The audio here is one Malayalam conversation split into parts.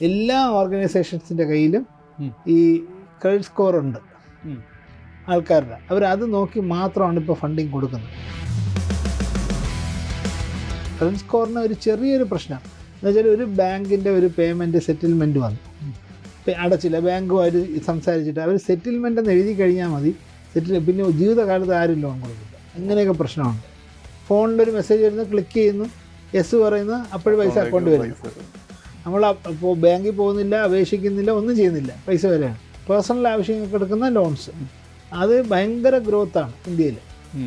എല്ലാ ഓർഗനൈസേഷൻസിൻ്റെ കയ്യിലും ഈ ക്രെഡിറ്റ് സ്കോർ ഉണ്ട് ആൾക്കാരുടെ. അവരത് നോക്കി മാത്രമാണ് ഇപ്പോൾ ഫണ്ടിങ് കൊടുക്കുന്നത്. ക്രെഡിറ്റ് സ്കോറിന് ഒരു ചെറിയൊരു പ്രശ്നം എന്ന് വെച്ചാൽ, ഒരു ബാങ്കിൻ്റെ ഒരു പേയ്മെൻറ്റ് സെറ്റിൽമെൻറ്റ് വന്നു, അടച്ചില്ല, ബാങ്കുമായിട്ട് സംസാരിച്ചിട്ട് അവർ സെറ്റിൽമെൻ്റ് എന്ന് എഴുതി കഴിഞ്ഞാൽ മതി, പിന്നെ ജീവിതകാലത്ത് ആരും ലോൺ കൊടുക്കില്ല. അങ്ങനെയൊക്കെ പ്രശ്നമുണ്ട്. ഫോണിലൊരു മെസ്സേജ് വരുന്നു, ക്ലിക്ക് ചെയ്യുന്നു, യെസ് പറയുന്നു, അപ്പോഴും പൈസ അക്കൗണ്ട് വരുന്നു. നമ്മൾ അപ്പോൾ ബാങ്കിൽ പോകുന്നില്ല, അപേക്ഷിക്കുന്നില്ല, ഒന്നും ചെയ്യുന്നില്ല, പൈസ വരെയാണ്. പേഴ്സണൽ ആവശ്യങ്ങൾക്ക് എടുക്കുന്ന ലോൺസ് അത് ഭയങ്കര ഗ്രോത്താണ് ഇന്ത്യയിൽ.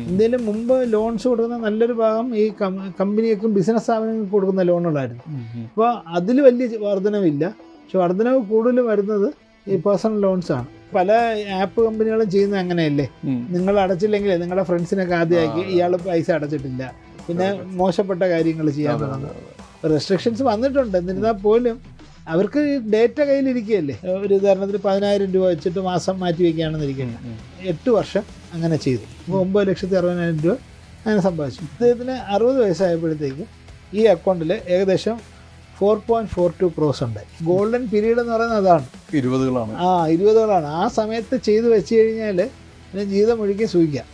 ഇന്ത്യയിൽ മുമ്പ് ലോൺസ് കൊടുക്കുന്ന നല്ലൊരു ഭാഗം ഈ കമ്പനികൾക്കും ബിസിനസ് സ്ഥാപനങ്ങൾക്കും കൊടുക്കുന്ന ലോണുകളായിരുന്നു. അപ്പോൾ അതിൽ വലിയ വർധനവില്ല. പക്ഷെ വർധനവ് കൂടുതൽ വരുന്നത് ഈ പേഴ്സണൽ ലോൺസാണ്. പല ആപ്പ് കമ്പനികളും ചെയ്യുന്നത് അങ്ങനെയല്ലേ, നിങ്ങൾ അടച്ചില്ലെങ്കിൽ നിങ്ങളുടെ ഫ്രണ്ട്സിനൊക്കെ ആദ്യമാക്കി ഇയാൾ പൈസ അടച്ചിട്ടില്ല, പിന്നെ മോശപ്പെട്ട കാര്യങ്ങൾ ചെയ്യാൻ തുടങ്ങും. റെസ്ട്രിക്ഷൻസ് വന്നിട്ടുണ്ട്. എന്നിരുന്നാൽ പോലും അവർക്ക് ഡേറ്റ കയ്യിലിരിക്കുകയല്ലേ. ഒരു ഉദാഹരണത്തിന് 10,000 രൂപ വെച്ചിട്ട് മാസം മാറ്റി വയ്ക്കുകയാണെന്ന് ഇരിക്കുന്നത്. 8 വർഷം അങ്ങനെ ചെയ്തു. അപ്പോൾ 9,60,000 രൂപ അങ്ങനെ സമ്പാദിച്ചു. ഇദ്ദേഹത്തിന് 60 വയസ്സായപ്പോഴത്തേക്ക് ഈ അക്കൗണ്ടിൽ ഏകദേശം 4.42 crores ഉണ്ടായി. ഗോൾഡൻ പീരീഡ് എന്ന് പറയുന്നത് അതാണ്, 20കളാണ്. ആ സമയത്ത് ചെയ്ത് വെച്ച് കഴിഞ്ഞാൽ പിന്നെ ജീവിതം ഒഴുകി സൂഹിക്കാം,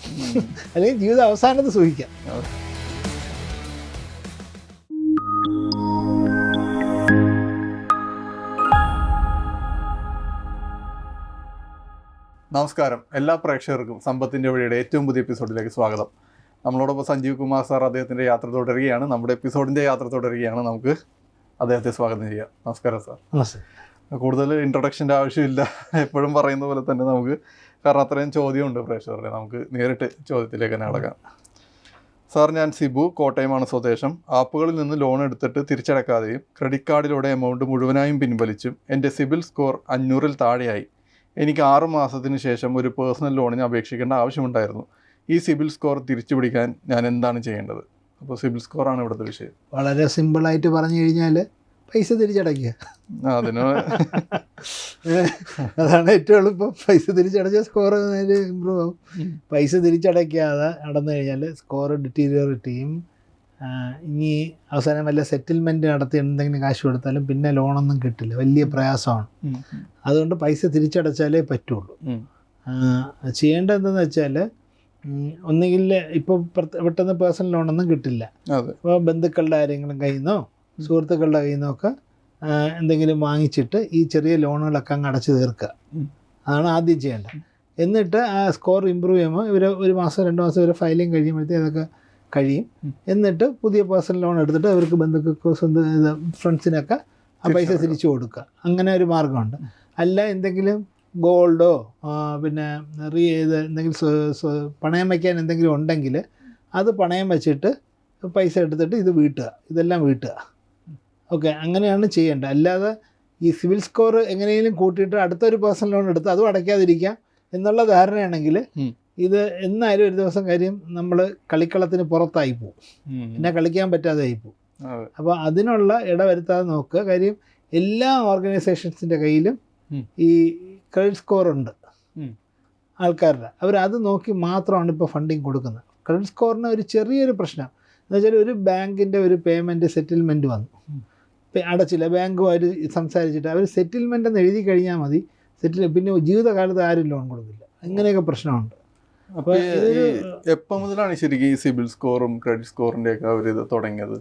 അല്ലെങ്കിൽ ജീവിതം അവസാനത്ത് സൂഹിക്കാം. നമസ്കാരം, എല്ലാ പ്രേക്ഷകർക്കും സമ്പത്തിൻ്റെ വഴിയുടെ ഏറ്റവും പുതിയ എപ്പിസോഡിലേക്ക് സ്വാഗതം. നമ്മളോടൊപ്പം സഞ്ജീവ് കുമാർ സാർ അദ്ദേഹത്തിൻ്റെ യാത്ര തുടരുകയാണ്. നമ്മുടെ എപ്പിസോഡിൻ്റെ യാത്ര തുടരുകയാണ്. നമുക്ക് അദ്ദേഹത്തെ സ്വാഗതം ചെയ്യാം. നമസ്കാരം സാർ. കൂടുതൽ ഇൻട്രൊഡക്ഷൻ്റെ ആവശ്യമില്ല, എപ്പോഴും പറയുന്ന പോലെ തന്നെ നമുക്ക്, കാരണം അത്രയും ചോദ്യമുണ്ട് പ്രേക്ഷകരുടെ. നമുക്ക് നേരിട്ട് ചോദ്യത്തിലേക്ക് തന്നെ അടക്കാം. സാർ, ഞാൻ സിബു, കോട്ടയമാണ് സ്വദേശം. ആപ്പുകളിൽ നിന്ന് ലോൺ എടുത്തിട്ട് തിരിച്ചടക്കാതെയും ക്രെഡിറ്റ് കാർഡിലൂടെ എമൗണ്ട് മുഴുവനായും പിൻവലിച്ചും എൻ്റെ സിബിൽ സ്കോർ 500-ൽ താഴെയായി. എനിക്ക് 6 മാസത്തിന് ശേഷം ഒരു പേഴ്സണൽ ലോണിന് അപേക്ഷിക്കേണ്ട ആവശ്യമുണ്ടായിരുന്നു. ഈ സിബിൽ സ്കോർ തിരിച്ചു പിടിക്കാൻ ഞാൻ എന്താണ് ചെയ്യേണ്ടത്? അപ്പോൾ സിബിൽ സ്കോറാണ് ഇവിടുത്തെ വിഷയം. വളരെ സിമ്പിളായിട്ട് പറഞ്ഞു കഴിഞ്ഞാൽ പൈസ തിരിച്ചടയ്ക്കുക. അതിന് അതാണ് ഏറ്റവും എളുപ്പം. പൈസ തിരിച്ചടച്ച സ്കോർ ഇമ്പ്രൂവ് ആവും. പൈസ തിരിച്ചടയ്ക്കാതെ നടന്നു കഴിഞ്ഞാൽ സ്കോർ ഡിറ്റീരിയറേറ്റ് ചെയ്യും. ഇനി അവസാനം വല്ല സെറ്റിൽമെൻറ്റ് നടത്തി എന്തെങ്കിലും കാശ് കൊടുത്താലും പിന്നെ ലോണൊന്നും കിട്ടില്ല, വലിയ പ്രയാസമാണ്. അതുകൊണ്ട് പൈസ തിരിച്ചടച്ചാലേ പറ്റുള്ളൂ. ചെയ്യേണ്ടത് എന്തെന്ന് വെച്ചാൽ, ഒന്നുകിൽ ഇപ്പോൾ പെട്ടെന്ന് പേഴ്സണൽ ലോണൊന്നും കിട്ടില്ല, അപ്പോൾ ബന്ധുക്കളുടെ ആരെങ്കിലും കയ്യിൽ നിന്നോ സുഹൃത്തുക്കളുടെ കയ്യിൽ നിന്നൊക്കെ എന്തെങ്കിലും വാങ്ങിച്ചിട്ട് ഈ ചെറിയ ലോണുകളൊക്കെ അങ്ങ് അടച്ചു തീർക്കുക. അതാണ് ആദ്യം ചെയ്യേണ്ടത്. എന്നിട്ട് ആ സ്കോർ ഇമ്പ്രൂവ് ചെയ്യുമ്പോൾ ഇവർ 1 മാസം 2 മാസം വരെ ഫയലിംഗ് കഴിയുമ്പോഴത്തേക്ക് അതൊക്കെ കഴിയും. എന്നിട്ട് പുതിയ പേഴ്സണൽ ലോൺ എടുത്തിട്ട് അവർക്ക് ബന്ധുക്കൾക്കോ സ്വന്തം ഫ്രണ്ട്സിനൊക്കെ ആ പൈസ തിരിച്ചു കൊടുക്കുക. അങ്ങനെ ഒരു മാർഗമുണ്ട്. അല്ല എന്തെങ്കിലും ഗോൾഡോ പിന്നെ എന്തെങ്കിലും പണയം വയ്ക്കാൻ എന്തെങ്കിലും ഉണ്ടെങ്കിൽ അത് പണയം വെച്ചിട്ട് പൈസ എടുത്തിട്ട് ഇത് വീട്ടുക, ഇതെല്ലാം വീട്ടുക. ഓക്കെ, അങ്ങനെയാണ് ചെയ്യേണ്ടത്. അല്ലാതെ ഈ സിവിൽ സ്കോർ എങ്ങനെയെങ്കിലും കൂട്ടിയിട്ട് അടുത്തൊരു പേഴ്സണൽ ലോൺ എടുത്ത് അതും അടയ്ക്കാതിരിക്കാം എന്നുള്ള ധാരണയാണെങ്കിൽ ഇത് എന്നാലും ഒരു ദിവസം കാര്യം നമ്മൾ കളിക്കളത്തിന് പുറത്തായി പോകും, പിന്നെ കളിക്കാൻ പറ്റാതെ ആയിപ്പോവും. അപ്പോൾ അതിനുള്ള ഇടവരുത്താതെ നോക്കുക. കാര്യം എല്ലാ ഓർഗനൈസേഷൻസിൻ്റെ കയ്യിലും ഈ ക്രെഡിറ്റ് സ്കോർ ഉണ്ട് ആൾക്കാരുടെ. അവരത് നോക്കി മാത്രമാണ് ഇപ്പോൾ ഫണ്ടിങ് കൊടുക്കുന്നത്. ക്രെഡിറ്റ് സ്കോറിന് ഒരു ചെറിയൊരു പ്രശ്നം എന്ന് വെച്ചാൽ, ഒരു ബാങ്കിൻ്റെ ഒരു പേയ്മെൻറ്റ് സെറ്റിൽമെൻറ്റ് വന്നു, അടച്ചില്ല, ബാങ്കുമായിട്ട് സംസാരിച്ചിട്ട് അവർ സെറ്റിൽമെൻ്റ് എന്ന് എഴുതി കഴിഞ്ഞാൽ മതി, പിന്നെ ജീവിതകാലത്ത് ആരും ലോൺ കൊടുക്കില്ല. അങ്ങനെയൊക്കെ പ്രശ്നമുണ്ട്. അപ്പോൾ എപ്പോൾ മുതലാണ് ശരിക്കും ഈ സിബിൽ സ്കോറും ക്രെഡിറ്റ് സ്കോറിൻ്റെ ഒക്കെ അവർ ഇത് തുടങ്ങിയത്?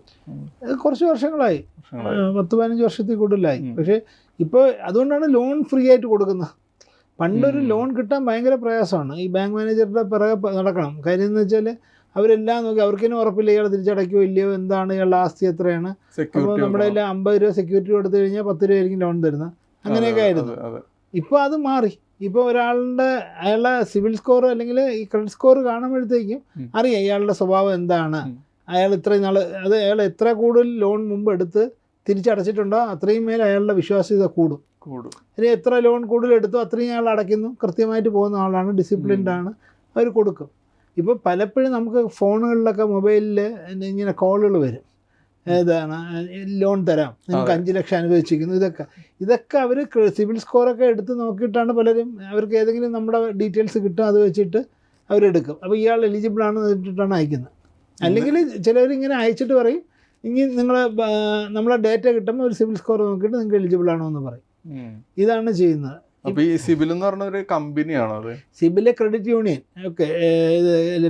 കുറച്ച് വർഷങ്ങളായി, 10-15 വർഷത്തിൽ കൂടുതലായി. പക്ഷേ ഇപ്പോൾ അതുകൊണ്ടാണ് ലോൺ ഫ്രീ ആയിട്ട് കൊടുക്കുന്നത്. പണ്ടൊരു ലോൺ കിട്ടാൻ ഭയങ്കര പ്രയാസമാണ്. ഈ ബാങ്ക് മാനേജറുടെ പിറകെ നടക്കണം. കാര്യം എന്ന് വെച്ചാൽ അവരെല്ലാം നോക്കി, അവർക്കിനും ഉറപ്പില്ല ഇയാൾ തിരിച്ചടയ്ക്കോ ഇല്ലയോ, എന്താണ് ഇയാളുടെ ആസ്തി എത്രയാണ്. അപ്പോൾ നമ്മുടെ എല്ലാം 50 രൂപ സെക്യൂരിറ്റി കൊടുത്തു കഴിഞ്ഞാൽ 10 രൂപയായിരിക്കും ലോൺ തരുന്നത്. അങ്ങനെയൊക്കെ ആയിരുന്നു. ഇപ്പോൾ അത് മാറി. ഇപ്പോൾ അയാളുടെ സിവിൽ സ്കോർ അല്ലെങ്കിൽ ഈ ക്രെഡിറ്റ് സ്കോർ കാണുമ്പോഴത്തേക്കും അറിയാം ഇയാളുടെ സ്വഭാവം എന്താണ്, അയാൾ ഇത്രയും നാൾ അയാൾ എത്ര കൂടുതൽ ലോൺ മുമ്പ് എടുത്ത് തിരിച്ചടച്ചിട്ടുണ്ടോ അത്രയും മേൽ അയാളുടെ വിശ്വാസ്യത കൂടും. ഇനി എത്ര ലോൺ കൂടുതൽ എടുത്തോ അത്രയും അയാൾ അടയ്ക്കുന്നു, കൃത്യമായിട്ട് പോകുന്ന ആളാണ്, ഡിസിപ്ലിൻഡ് ആണ്, അവർ കൊടുക്കും. ഇപ്പോൾ പലപ്പോഴും നമുക്ക് ഫോണുകളിലൊക്കെ മൊബൈലിൽ ഇങ്ങനെ കോളുകൾ വരും, ഏതാണ് ലോൺ തരാം, നിങ്ങൾക്ക് 5 ലക്ഷം അനുവദിച്ചിരിക്കുന്നു. ഇതൊക്കെ അവർ സിവിൽ സ്കോറൊക്കെ എടുത്ത് നോക്കിയിട്ടാണ് പലരും, അവർക്ക് ഏതെങ്കിലും നമ്മുടെ ഡീറ്റെയിൽസ് കിട്ടും, അത് വെച്ചിട്ട് അവരെടുക്കും. അപ്പോൾ ഇയാൾ എലിജിബിൾ ആണെന്ന് വെച്ചിട്ടാണ് അയക്കുന്നത്. അല്ലെങ്കിൽ ചിലവരിങ്ങനെ അയച്ചിട്ട് പറയും ഇനി നിങ്ങൾ നമ്മളെ ഡേറ്റ കിട്ടുമ്പോൾ ഒരു സിവിൽ സ്കോർ നോക്കിയിട്ട് നിങ്ങൾക്ക് എലിജിബിൾ ആണോ എന്ന് പറയും. ഇതാണ് ചെയ്യുന്നത്. അപ്പോൾ ഈ സിബിൽ എന്ന് പറഞ്ഞ ഒരു കമ്പനിയാണോ അത്? സിബിലെ credit union, okay,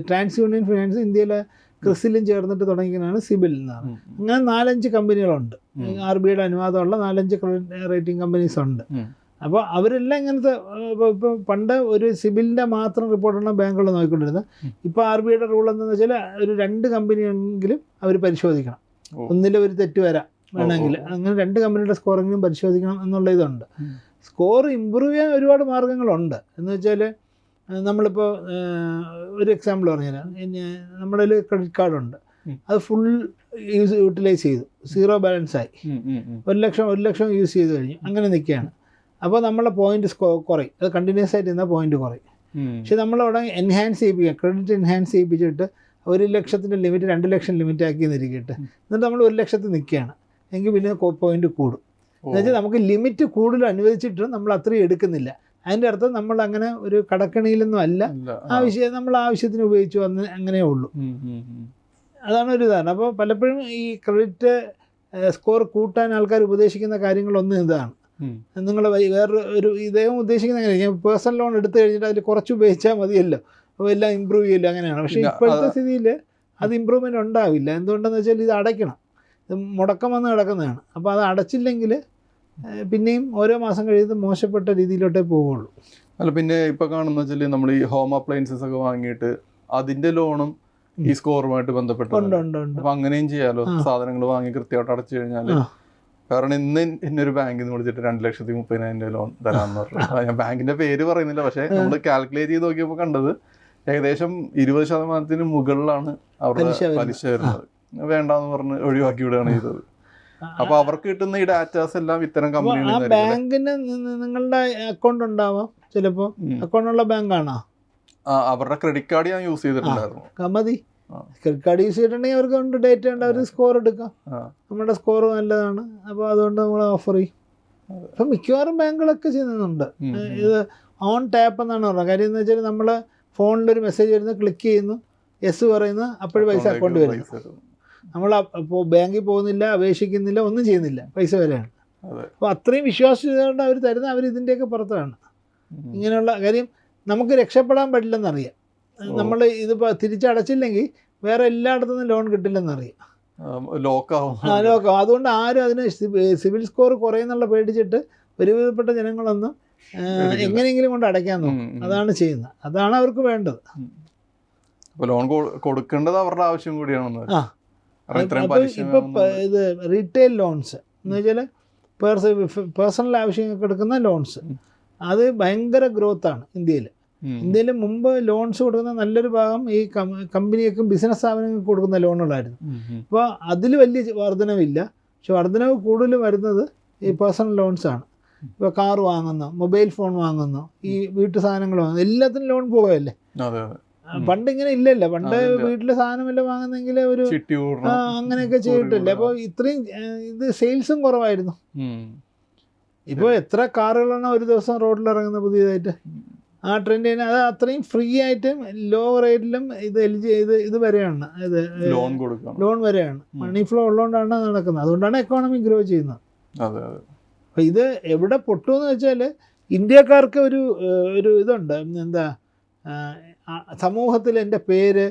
trans union finance ഇന്ത്യയിലെ ക്രിസിലും ചേർന്നിട്ട് തുടങ്ങിയതാണ് സിബിൽ എന്നാണ്. അങ്ങനെ 4-5 കമ്പനികളുണ്ട്. RBIയുടെ അനുവാദമുള്ള 4-5 ക്രെഡിറ്റ് റേറ്റിംഗ് കമ്പനീസ് ഉണ്ട്. അപ്പോൾ അവരെല്ലാം ഇങ്ങനത്തെ ഇപ്പോൾ പണ്ട് ഒരു സിബിലിൻ്റെ മാത്രം റിപ്പോർട്ടുള്ള ബാങ്കുകൾ നോക്കിക്കൊണ്ടിരുന്നത്. ഇപ്പോൾ RBIയുടെ റൂൾ എന്താണെന്ന് വെച്ചാൽ ഒരു 2 കമ്പനിയെങ്കിലും അവർ പരിശോധിക്കണം. ഒന്നിലും ഒരു തെറ്റ് വരാം വേണമെങ്കിൽ, അങ്ങനെ 2 കമ്പനിയുടെ സ്കോറെങ്കിലും പരിശോധിക്കണം എന്നുള്ള ഇതുണ്ട്. സ്കോർ ഇമ്പ്രൂവ് ചെയ്യാൻ ഒരുപാട് മാർഗ്ഗങ്ങളുണ്ട്. എന്ന് വെച്ചാൽ നമ്മളിപ്പോൾ ഒരു എക്സാമ്പിൾ പറഞ്ഞുതരാം. നമ്മുടെ കയ്യിൽ ക്രെഡിറ്റ് കാർഡുണ്ട്, അത് ഫുൾ യൂട്ടിലൈസ് ചെയ്തു, 0 ബാലൻസ് ആയി, 1 ലക്ഷം യൂസ് ചെയ്ത് കഴിഞ്ഞു, അങ്ങനെ നിൽക്കുകയാണ്. അപ്പോൾ നമ്മളെ പോയിന്റ് കുറയും, അത് കണ്ടിന്യൂസ് ആയിട്ട് ഇരുന്നാൽ പോയിന്റ് കുറയും. പക്ഷെ നമ്മളവിടെ എൻഹാൻസ് ചെയ്യിപ്പിക്കുക, ക്രെഡിറ്റ് എൻഹാൻസ് ചെയ്യിപ്പിച്ചിട്ട് 1 ലക്ഷത്തിൻ്റെ ലിമിറ്റ് 2 ലക്ഷം ലിമിറ്റ് ആക്കി എന്നിരിക്കട്ടെ, എന്നിട്ട് നമ്മൾ 1 ലക്ഷത്തിൽ നിൽക്കുകയാണ് എങ്കിൽ പിന്നെ പോയിന്റ് കൂടും. എന്നുവെച്ചാൽ നമുക്ക് ലിമിറ്റ് കൂടുതൽ അനുവദിച്ചിട്ട് നമ്മൾ അത്രയും എടുക്കുന്നില്ല. അതിൻ്റെ അർത്ഥം നമ്മൾ അങ്ങനെ ഒരു കടക്കണിയിലൊന്നും അല്ല, നമ്മൾ ആവശ്യത്തിന് ഉപയോഗിച്ചു വന്ന് അങ്ങനെ ഉള്ളൂ. അതാണ് ഒരു ഇതാണ്. അപ്പോൾ പലപ്പോഴും ഈ ക്രെഡിറ്റ് സ്കോർ കൂട്ടാൻ ആൾക്കാർ ഉപദേശിക്കുന്ന കാര്യങ്ങളൊന്നും ഇതാണ്. നിങ്ങൾ വേറൊരു ഇദ്ദേഹം ഉദ്ദേശിക്കുന്ന എങ്ങനെയാണ്, പേഴ്സണൽ ലോൺ എടുത്തു കഴിഞ്ഞിട്ട് അതിൽ കുറച്ച് ഉപയോഗിച്ചാൽ മതിയല്ലോ, അപ്പോൾ എല്ലാം ഇമ്പ്രൂവ് ചെയ്യില്ല, അങ്ങനെയാണ്. പക്ഷേ ഇപ്പോഴത്തെ സ്ഥിതിയിൽ അത് ഇമ്പ്രൂവ്മെൻ്റ് ഉണ്ടാവില്ല. എന്തുകൊണ്ടെന്ന് വെച്ചാൽ ഇത് അടയ്ക്കണം, ഇത് മുടക്കം വന്ന് കിടക്കുന്നതാണ്. അപ്പോൾ അത് അടച്ചില്ലെങ്കിൽ പിന്നെയും ഓരോ മാസം കഴിയുന്നത് മോശപ്പെട്ട രീതിയിലോട്ടേ പോവുള്ളൂ. അല്ല, പിന്നെ ഇപ്പോൾ കാണുന്ന വെച്ചാൽ നമ്മൾ ഈ ഹോം അപ്ലയൻസസ് ഒക്കെ വാങ്ങിയിട്ട് അതിൻ്റെ ലോണും ഈ സ്കോറുമായിട്ട് ബന്ധപ്പെട്ടുണ്ട്. അപ്പോൾ അങ്ങനെയും ചെയ്യാമല്ലോ, സാധനങ്ങൾ വാങ്ങി കൃത്യമായിട്ട് അടച്ചു കഴിഞ്ഞാൽ. കാരണം ഇന്നൊരു ബാങ്കിൽ നിന്ന് വിളിച്ചിട്ട് 2,30,000 ലോൺ തരാമെന്ന് പറഞ്ഞു. ഞാൻ ബാങ്കിൻ്റെ പേര് പറയുന്നില്ല, പക്ഷേ നമ്മൾ കാൽക്കുലേറ്റ് ചെയ്ത് നോക്കിയപ്പോൾ കണ്ടത് ഏകദേശം 20% മുകളിലാണ് അവരുടെ പലിശ വരുന്നത്. വേണ്ടാന്ന് പറഞ്ഞ് ഒഴിവാക്കി വിടുകയാണ് ചെയ്തത്. അപ്പൊ അവർക്ക് കിട്ടുന്ന ഈ ഡാറ്റാസ് എല്ലാം ഇത്തരം കമ്പനികളിൽ ബാങ്കിന് നിങ്ങളുടെ അക്കൗണ്ട് ഉണ്ടാവാം, ചിലപ്പോൾ അക്കൗണ്ടുള്ള ബാങ്കാണോ? അവരുടെ ക്രെഡിറ്റ് കാർഡ് ഞാൻ യൂസ് ചെയ്തിട്ടുണ്ടായിരുന്നു. മതി, ക്രെഡിറ്റ് കാർഡ് യൂസ് ചെയ്തിട്ടുണ്ടെങ്കിൽ അവർക്ക് ഉണ്ട് ഡേറ്റ ഉണ്ട്, അവർ സ്കോർ എടുക്കാം. നമ്മുടെ സ്കോർ നല്ലതാണ്, അപ്പോൾ അതുകൊണ്ട് നമ്മൾ ഓഫർ ചെയ്യും. അപ്പം മിക്കവാറും ബാങ്കുകളൊക്കെ ചെയ്യുന്നുണ്ട്. ഇത് ഓൺ ടാപ്പ് എന്നാണ് പറഞ്ഞത്. കാര്യം എന്ന് വെച്ചാൽ നമ്മൾ ഫോണിലൊരു മെസ്സേജ് വരുന്നു, ക്ലിക്ക് ചെയ്യുന്നു, യെസ് പറയുന്നു, അപ്പോഴും പൈസ അക്കൗണ്ട് വരുന്നു. നമ്മൾ ബാങ്കിൽ പോകുന്നില്ല, അപേക്ഷിക്കുന്നില്ല, ഒന്നും ചെയ്യുന്നില്ല, പൈസ വരെയാണ്. അപ്പോൾ അത്രയും വിശ്വാസത്തോടെ അവർ തരുന്ന അവർ ഇതിൻ്റെയൊക്കെ പുറത്താണ്. ഇങ്ങനെയുള്ള കാര്യം നമുക്ക് രക്ഷപ്പെടാൻ പറ്റില്ലെന്നറിയാം. നമ്മൾ ഇതിപ്പോൾ തിരിച്ചടച്ചില്ലെങ്കിൽ വേറെ എല്ലായിടത്തു നിന്നും ലോൺ കിട്ടില്ലെന്നറിയാം, ലോക്കാവും. അതുകൊണ്ട് ആരും അതിന് സിവിൽ സ്കോർ കുറയുന്നുള്ള പേടിച്ചിട്ട് ഒരുവിധപ്പെട്ട ജനങ്ങളൊന്നും എങ്ങനെയെങ്കിലും കൊണ്ട് അടയ്ക്കാൻ നോക്കും. അതാണ് ചെയ്യുന്നത്, അതാണ് അവർക്ക് വേണ്ടത്. ലോൺ കൊടുക്കേണ്ടത് അവരുടെ ആവശ്യം കൂടിയാണെന്ന്. ഇപ്പോൾ ഇത് റീറ്റെയിൽ ലോൺസ് എന്ന് വെച്ചാൽ പേഴ്സണൽ ആവശ്യങ്ങൾക്ക് എടുക്കുന്ന ലോൺസ്, അത് ഭയങ്കര ഗ്രോത്താണ് ഇന്ത്യയിൽ. ഇന്ത്യയിൽ മുമ്പ് ലോൺസ് കൊടുക്കുന്ന നല്ലൊരു ഭാഗം ഈ കമ്പനിയൊക്കെ ബിസിനസ് സ്ഥാപനങ്ങൾക്ക് കൊടുക്കുന്ന ലോണുകളായിരുന്നു. അപ്പോൾ അതിൽ വലിയ വർധനവില്ല. പക്ഷെ വർധനവ് കൂടുതൽ വരുന്നത് ഈ പേഴ്സണൽ ലോൺസാണ്. ഇപ്പോൾ കാർ വാങ്ങുന്നു, മൊബൈൽ ഫോൺ വാങ്ങുന്നു, ഈ വീട്ടു സാധനങ്ങൾ വാങ്ങുന്നു, എല്ലാത്തിനും ലോൺ പോകുകയല്ലേ. പണ്ട് ഇങ്ങനെ ഇല്ലല്ലോ. പണ്ട് വീട്ടിലെ സാധനമെല്ലാം വാങ്ങുന്നെങ്കിൽ ഒരു അങ്ങനെയൊക്കെ ചെയ്തിട്ടില്ല. അപ്പോൾ ഇത്രയും ഇത് സെയിൽസും കുറവായിരുന്നു. ഇപ്പോൾ എത്ര കാറുകളാണ് ഒരു ദിവസം റോഡിൽ ഇറങ്ങുന്നത് പുതിയതായിട്ട്. ആ ട്രെൻഡിന് അത് അത്രയും ഫ്രീ ആയിട്ടും ലോ റേറ്റിലും ഇത് വരെയാണ്, ഇത് ലോൺ വരെയാണ്. മണി ഫ്ലോ ഉള്ളതുകൊണ്ടാണ് നടക്കുന്നത്. അതുകൊണ്ടാണ് എക്കോണമി ഗ്രോ ചെയ്യുന്നത്. അപ്പോൾ ഇത് എവിടെ പൊട്ടുമെന്ന് വെച്ചാൽ ഇന്ത്യക്കാർക്ക് ഒരു ഇതുണ്ട്, എന്താ, സമൂഹത്തിൽ എൻ്റെ പേര്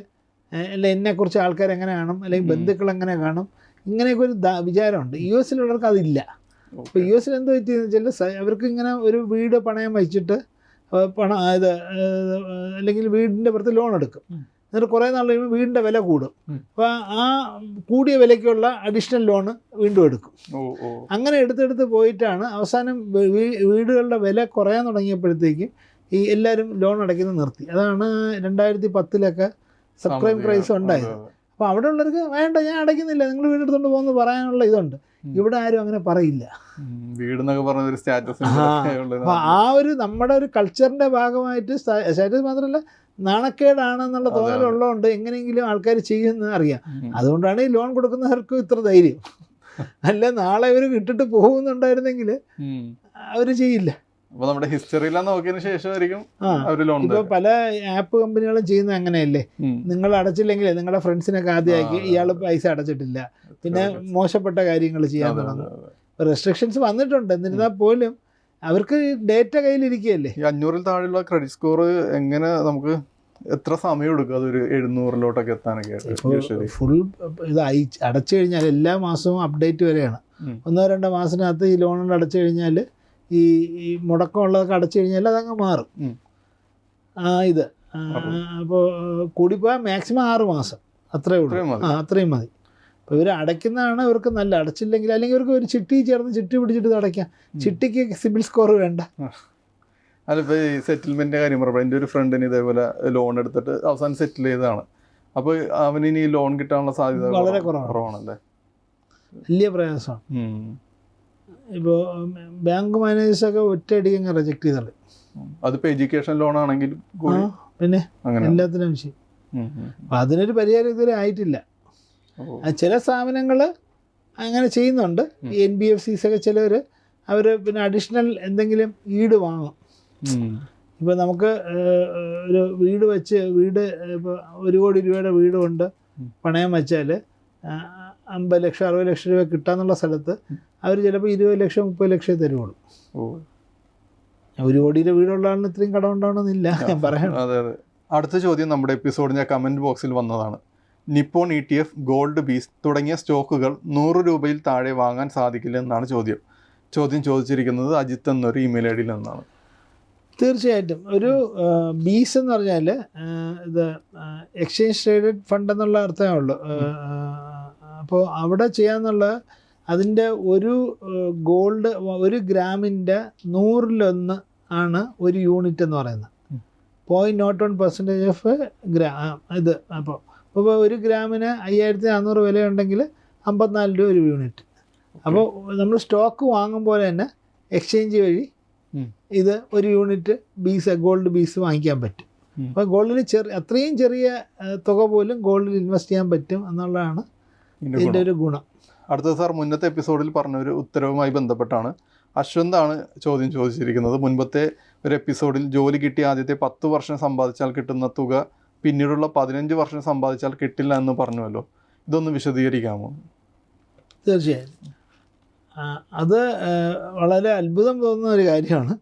അല്ല എന്നെക്കുറിച്ച് ആൾക്കാർ എങ്ങനെ കാണും, അല്ലെങ്കിൽ ബന്ധുക്കൾ എങ്ങനെ കാണും, ഇങ്ങനെയൊക്കെ ഒരു വിചാരമുണ്ട്. US അതില്ല. അപ്പോൾ US എന്ത് പറ്റിയെന്ന് വെച്ചാൽ അവർക്ക് ഇങ്ങനെ ഒരു വീട് പണയം വെച്ചിട്ട് അല്ലെങ്കിൽ വീടിൻ്റെ പുറത്ത് ലോൺ എടുക്കും. എന്നിട്ട് കുറേ നാൾ കഴിയുമ്പോൾ വീടിൻ്റെ വില കൂടും. അപ്പോൾ ആ കൂടിയ വിലയ്ക്കുള്ള അഡീഷണൽ ലോണ് വീണ്ടും എടുക്കും. അങ്ങനെ എടുത്തെടുത്ത് പോയിട്ടാണ് അവസാനം വീടുകളുടെ വില കുറയാൻ തുടങ്ങിയപ്പോഴത്തേക്കും ഈ എല്ലാവരും ലോൺ അടയ്ക്കുന്നത് നിർത്തി. അതാണ് 2010 സബ്പ്രൈം ക്രൈസ് ഉണ്ടായത്. അപ്പോൾ അവിടെ ഉള്ളവർക്ക് വേണ്ട, ഞാൻ അടയ്ക്കുന്നില്ല, നിങ്ങൾ വീടെടുത്തോണ്ട് പോകുന്നത് പറയാനുള്ള ഇതുണ്ട്. ഇവിടെ ആരും അങ്ങനെ പറയില്ല. അപ്പോൾ ആ ഒരു നമ്മുടെ ഒരു കൾച്ചറിൻ്റെ ഭാഗമായിട്ട് സ്റ്റാറ്റസ് മാത്രമല്ല നാണക്കേടാണെന്നുള്ള തോന്നലുള്ളതുകൊണ്ട് എങ്ങനെയെങ്കിലും ആൾക്കാർ ചെയ്യുമെന്ന് അറിയാം. അതുകൊണ്ടാണ് ഈ ലോൺ കൊടുക്കുന്നവർക്കും ഇത്ര ധൈര്യം. അല്ല നാളെ ഇവർ ഇട്ടിട്ട് പോകുന്നുണ്ടായിരുന്നെങ്കിൽ അവർ ചെയ്യില്ല. അപ്പൊ നമ്മുടെ ഹിസ്റ്ററിയിലാണ് നോക്കിയതിന് ശേഷമായിരിക്കും ആ അവര് ലോൺ ഇപ്പോൾ പല ആപ്പ് കമ്പനികളും ചെയ്യുന്നത് അങ്ങനെയല്ലേ, നിങ്ങൾ അടച്ചില്ലെങ്കിൽ നിങ്ങളുടെ ഫ്രണ്ട്സിനൊക്കെ ആദ്യമാക്കി ഇയാൾ പൈസ അടച്ചിട്ടില്ല, പിന്നെ മോശപ്പെട്ട കാര്യങ്ങൾ ചെയ്യാൻ തുടങ്ങും. റെസ്ട്രിക്ഷൻസ് വന്നിട്ടുണ്ട്, എന്നിരുന്നാൽ പോലും അവർക്ക് ഡേറ്റ കയ്യിലിരിക്കുകയല്ലേ. ഈ 500-ൽ താഴെയുള്ള ക്രെഡിറ്റ് സ്കോർ എങ്ങനെ നമുക്ക് എത്ര സമയം എടുക്കും അതൊരു 700-ലോട്ടൊക്കെ എത്താനൊക്കെ ആയിട്ട്? ഫുൾ ഇത് അടച്ചു കഴിഞ്ഞാൽ എല്ലാ മാസവും അപ്ഡേറ്റ് വരെയാണ്. 1-2 മാസത്തിനകത്ത് ഈ ലോണുകൾ അടച്ചു കഴിഞ്ഞാൽ ഈ മുടക്കമുള്ളതൊക്കെ അടച്ചു കഴിഞ്ഞാൽ അതങ്ങ് മാറും. ഇത് അപ്പോൾ കൂടിപ്പോയാൽ മാക്സിമം 6 മാസം അത്രയേ ഉള്ളൂ. അത്രയും മതി. അപ്പോൾ ഇവർ അടയ്ക്കുന്നതാണ് ഇവർക്ക് നല്ല. അടച്ചില്ലെങ്കിൽ അല്ലെങ്കിൽ ഇവർക്ക് ഒരു ചിട്ടി ചേർന്ന് ചിട്ടി പിടിച്ചിട്ട് അടയ്ക്കാം. ചിട്ടിക്ക് സിബിൽ സ്കോർ വേണ്ട. അതിപ്പോൾ ഈ സെറ്റിൽമെൻറ്റിൻ്റെ കാര്യം പറയുമ്പോൾ എൻ്റെ ഒരു ഫ്രണ്ടിന് ഇതേപോലെ ലോൺ എടുത്തിട്ട് അവസാനം സെറ്റിൽ ചെയ്തതാണ്. അപ്പോൾ അവന് ഇനി ലോൺ കിട്ടാനുള്ള സാധ്യത വളരെ കുറവാണല്ലേ? വലിയ പ്രയാസമാണ്. ഇപ്പോൾ ബാങ്ക് മാനേജേഴ്സൊക്കെ ഒറ്റയടിക്ക് റിജക്ട് ചെയ്തത്. അതിപ്പോൾ എഡ്യൂക്കേഷൻ ലോൺ ആണെങ്കിൽ പിന്നെ എല്ലാത്തിനും വിഷയം. അപ്പം അതിനൊരു പരിഹാരം ഇതുവരെ ആയിട്ടില്ല. ചില സ്ഥാപനങ്ങൾ അങ്ങനെ ചെയ്യുന്നുണ്ട്. ഈ NBFCs ഒക്കെ ചിലവർ അവർ പിന്നെ അഡീഷണൽ എന്തെങ്കിലും ഈട് വാങ്ങും. ഇപ്പോൾ നമുക്ക് ഒരു വീട് ഇപ്പോൾ 1 കോടി രൂപയുടെ വീട് കൊണ്ട് പണയം വെച്ചാൽ 50 ലക്ഷം 60 ലക്ഷം രൂപ കിട്ടാന്നുള്ള സ്ഥലത്ത് അവർ ചിലപ്പോൾ 20 ലക്ഷം 30 ലക്ഷം തരുവുള്ളൂ. 1 കോടിയുടെ വീടുള്ളതാണ് ഇത്രയും കടം ഉണ്ടാവണമെന്നില്ല ഞാൻ പറയാം. അതെ അതെ. അടുത്ത ചോദ്യം നമ്മുടെ എപ്പിസോഡിൻ്റെ കമൻറ്റ് ബോക്സിൽ വന്നതാണ്. നിപ്പോൺ ETF, ഗോൾഡ് ബീസ് തുടങ്ങിയ സ്റ്റോക്കുകൾ 100 രൂപയിൽ താഴെ വാങ്ങാൻ സാധിക്കില്ല എന്നാണ് ചോദ്യം ചോദിച്ചിരിക്കുന്നത് അജിത്ത് എന്നൊരു ഇമെയിൽ ഐ ഡിയിൽ നിന്നാണ്. തീർച്ചയായിട്ടും ഒരു ബീസ് എന്ന് പറഞ്ഞാൽ ഇത് എക്സ്ചേഞ്ച് ട്രേഡഡ് ഫണ്ട് എന്നുള്ള അർത്ഥമേ ഉള്ളൂ. അപ്പോൾ അവിടെ ചെയ്യാന്നുള്ള അതിൻ്റെ ഒരു ഗോൾഡ് 1 ഗ്രാമിൻ്റെ 100-1 ആണ് ഒരു യൂണിറ്റ് എന്ന് പറയുന്നത്. 0.01% ഓഫ് ഇത്. അപ്പോൾ 1 ഗ്രാമിന് 5400 വിലയുണ്ടെങ്കിൽ 54 രൂപ ഒരു യൂണിറ്റ്. അപ്പോൾ നമ്മൾ സ്റ്റോക്ക് വാങ്ങുമ്പോൾ തന്നെ എക്സ്ചേഞ്ച് വഴി ഇത് 1 യൂണിറ്റ് ഗോൾഡ് ബീസ് വാങ്ങിക്കാൻ പറ്റും. അപ്പോൾ ഗോൾഡിന് അത്രയും ചെറിയ തുക പോലും ഗോൾഡിൽ ഇൻവെസ്റ്റ് ചെയ്യാൻ പറ്റും എന്നുള്ളതാണ് ഇതിൻ്റെ ഒരു ഗുണം. അടുത്ത സാർ, മുന്നത്തെ എപ്പിസോഡിൽ പറഞ്ഞ ഒരു ഉത്തരവുമായി ബന്ധപ്പെട്ടാണ്. അശ്വന്താണ് ചോദ്യം ചോദിച്ചിരിക്കുന്നത്. മുൻപത്തെ ഒരു എപ്പിസോഡിൽ ജോലി കിട്ടി ആദ്യത്തെ 10 വർഷം സമ്പാദിച്ചാൽ കിട്ടുന്ന തുക പിന്നീടുള്ള 15 വർഷം സമ്പാദിച്ചാൽ കിട്ടില്ല എന്ന് പറഞ്ഞുവല്ലോ, ഇതൊന്ന് വിശദീകരിക്കാമോ? തീർച്ചയായും. അത് വളരെ അത്ഭുതം തോന്നുന്ന ഒരു കാര്യമാണ്.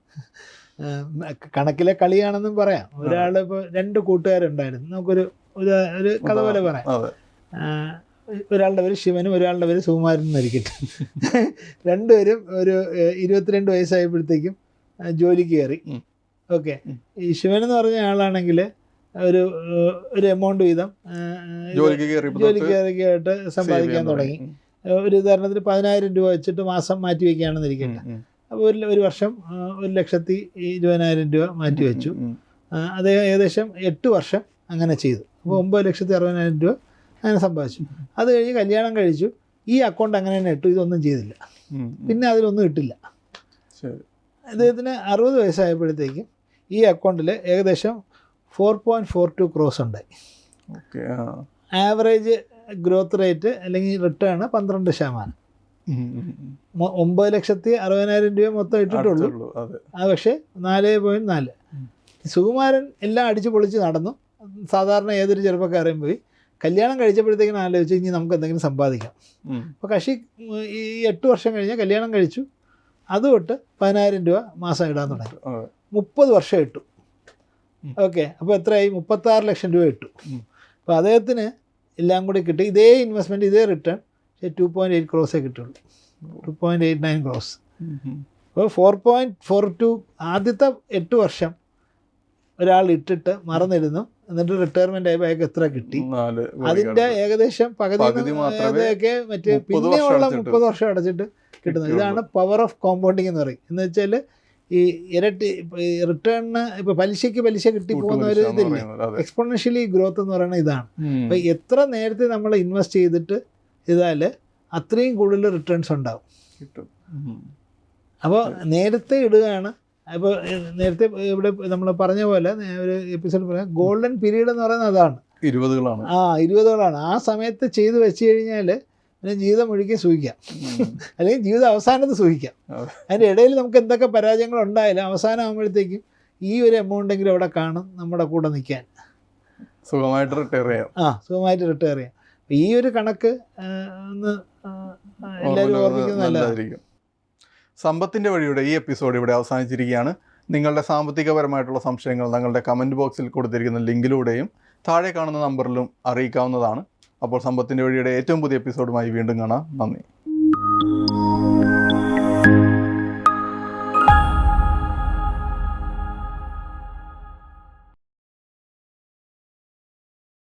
കണക്കിലെ കളിയാണെന്നും പറയാം. ഒരാൾ ഇപ്പോൾ 2 കൂട്ടുകാരുണ്ടായിരുന്നു. നമുക്കൊരു ഒരു കഥ പോലെ പറയാം. ഒരാളുടെ പേര് ശിവനും ഒരാളുടെ പേര് സുകുമാരനും എന്നിരിക്കട്ടെ. രണ്ടുപേരും ഒരു 22 വയസ്സായപ്പോഴത്തേക്കും ജോലിക്ക് കയറി. ഓക്കെ. ഈ ശിവൻ എന്ന് പറഞ്ഞ ആളാണെങ്കിൽ ഒരു എമൗണ്ട് വീതം ജോലിക്ക് കയറിയിട്ട് സമ്പാദിക്കാൻ തുടങ്ങി. ഒരു ഉദാഹരണത്തിന് 10,000 രൂപ വെച്ചിട്ട് മാസം മാറ്റി വയ്ക്കുകയാണെന്ന് ഇരിക്കട്ടെ. അപ്പോൾ ഒരു വർഷം 1,20,000 രൂപ മാറ്റി വെച്ചു. അത് ഏകദേശം 8 വർഷം അങ്ങനെ ചെയ്തു. അപ്പോൾ 9,60,000 രൂപ അങ്ങനെ സമ്പാദിച്ചു. അത് കഴിഞ്ഞ് കല്യാണം കഴിച്ചു. ഈ അക്കൗണ്ട് അങ്ങനെ തന്നെ ഇട്ടു. ഇതൊന്നും ചെയ്തില്ല. പിന്നെ അതിലൊന്നും ഇട്ടില്ല. അദ്ദേഹത്തിന് 60 വയസ്സായപ്പോഴത്തേക്കും ഈ അക്കൗണ്ടിൽ ഏകദേശം 4.42 crores ഉണ്ടായി. ആവറേജ് ഗ്രോത്ത് റേറ്റ് അല്ലെങ്കിൽ റിട്ടേൺ 12%. 9,60,000 രൂപ മൊത്തം ഇട്ടിട്ടുള്ളൂ. പക്ഷേ 4.4. സുകുമാരൻ എല്ലാം അടിച്ചു പൊളിച്ച് നടന്നു. സാധാരണ ഏതൊരു ചെറുപ്പക്കാരെയും പോയി കല്യാണം കഴിച്ചപ്പോഴത്തേക്കിനും ആലോചിച്ച് ഇനി നമുക്ക് എന്തെങ്കിലും സമ്പാദിക്കാം. അപ്പോൾ കക്ഷി ഈ 8 വർഷം കഴിഞ്ഞാൽ കല്യാണം കഴിച്ചു. അതുതൊട്ട് 10,000 രൂപ മാസം ഇടാൻ തുടങ്ങി. 30 വർഷം ഇട്ടു. ഓക്കെ. അപ്പോൾ എത്രയായി? 36 ലക്ഷം രൂപ ഇട്ടു. അപ്പോൾ അദ്ദേഹത്തിന് എല്ലാം കൂടി കിട്ടി. ഇതേ ഇൻവെസ്റ്റ്മെൻറ്റ് ഇതേ റിട്ടേൺ 2.8 crores കിട്ടുള്ളൂ. 2.89 crores. അപ്പോൾ 4.42 ആദ്യത്തെ 8 വർഷം ഒരാൾ ഇട്ടിട്ട് മറന്നിരുന്നു. എന്നിട്ട് റിട്ടയർമെൻ്റ് ആയപ്പോൾ അയാൾക്ക് എത്ര കിട്ടി? അതിൻ്റെ ഏകദേശം പകുതിയൊക്കെ മറ്റേ പിന്നെയുള്ള 30 വർഷം അടച്ചിട്ട് കിട്ടുന്നത്. ഇതാണ് പവർ ഓഫ് കോമ്പൗണ്ടിങ് എന്ന് പറയും. എന്ന് വെച്ചാൽ ഈ ഇരട്ടി റിട്ടേണിന് ഇപ്പോൾ പലിശ കിട്ടി പോകുന്ന ഒരു ഇതില്ലേ, എക്സ്പോണൻഷ്യലി ഗ്രോത്ത് എന്ന് പറയുന്നത് ഇതാണ്. അപ്പോൾ എത്ര നേരത്തെ നമ്മൾ ഇൻവെസ്റ്റ് ചെയ്തിട്ട് ചെയ്താൽ അത്രയും കൂടുതൽ റിട്ടേൺസ് ഉണ്ടാവും. അപ്പോൾ നേരത്തെ ഇടുകയാണ്. അപ്പോൾ നേരത്തെ ഇവിടെ നമ്മൾ പറഞ്ഞ പോലെ ഒരു എപ്പിസോഡ് പറയാം, ഗോൾഡൻ പീരീഡ് എന്ന് പറയുന്നത് അതാണ്. 20കളാണ്. 20കളാണ്. ആ സമയത്ത് ചെയ്ത് വെച്ച് കഴിഞ്ഞാൽ പിന്നെ ജീവിതം ഒഴികെ സൂഹിക്കാം, അല്ലെങ്കിൽ ജീവിതം അവസാനത്ത് സൂഹിക്കാം. അതെ. അതിൻ്റെ ഇടയിൽ നമുക്ക് എന്തൊക്കെ പരാജയങ്ങൾ ഉണ്ടായാലും അവസാനം ആകുമ്പോഴത്തേക്കും ഈ ഒരു എമൗണ്ടെങ്കിലും അവിടെ കാണും നമ്മുടെ കൂടെ നിൽക്കാൻ. സുഖമായിട്ട് റിട്ടയർ ചെയ്യാം. സുഖമായിട്ട് റിട്ടയർ ചെയ്യാം. ഈ ഒരു കണക്ക് ഒന്ന് എല്ലാവരും ഓർമ്മിക്കുന്നത് നല്ലതായിരിക്കും. സമ്പത്തിൻ്റെ വഴിയുടെ ഈ എപ്പിസോഡ് ഇവിടെ അവസാനിച്ചിരിക്കുകയാണ്. നിങ്ങളുടെ സാമ്പത്തികപരമായിട്ടുള്ള സംശയങ്ങൾ ഞങ്ങളുടെ കമൻറ്റ് ബോക്സിൽ കൊടുത്തിരിക്കുന്ന ലിങ്കിലൂടെയും താഴെ കാണുന്ന നമ്പറിലും അറിയിക്കാവുന്നതാണ്. അപ്പോൾ സമ്പത്തിൻ്റെ വഴിയുടെ ഏറ്റവും പുതിയ എപ്പിസോഡുമായി വീണ്ടും കാണാം. നന്ദി.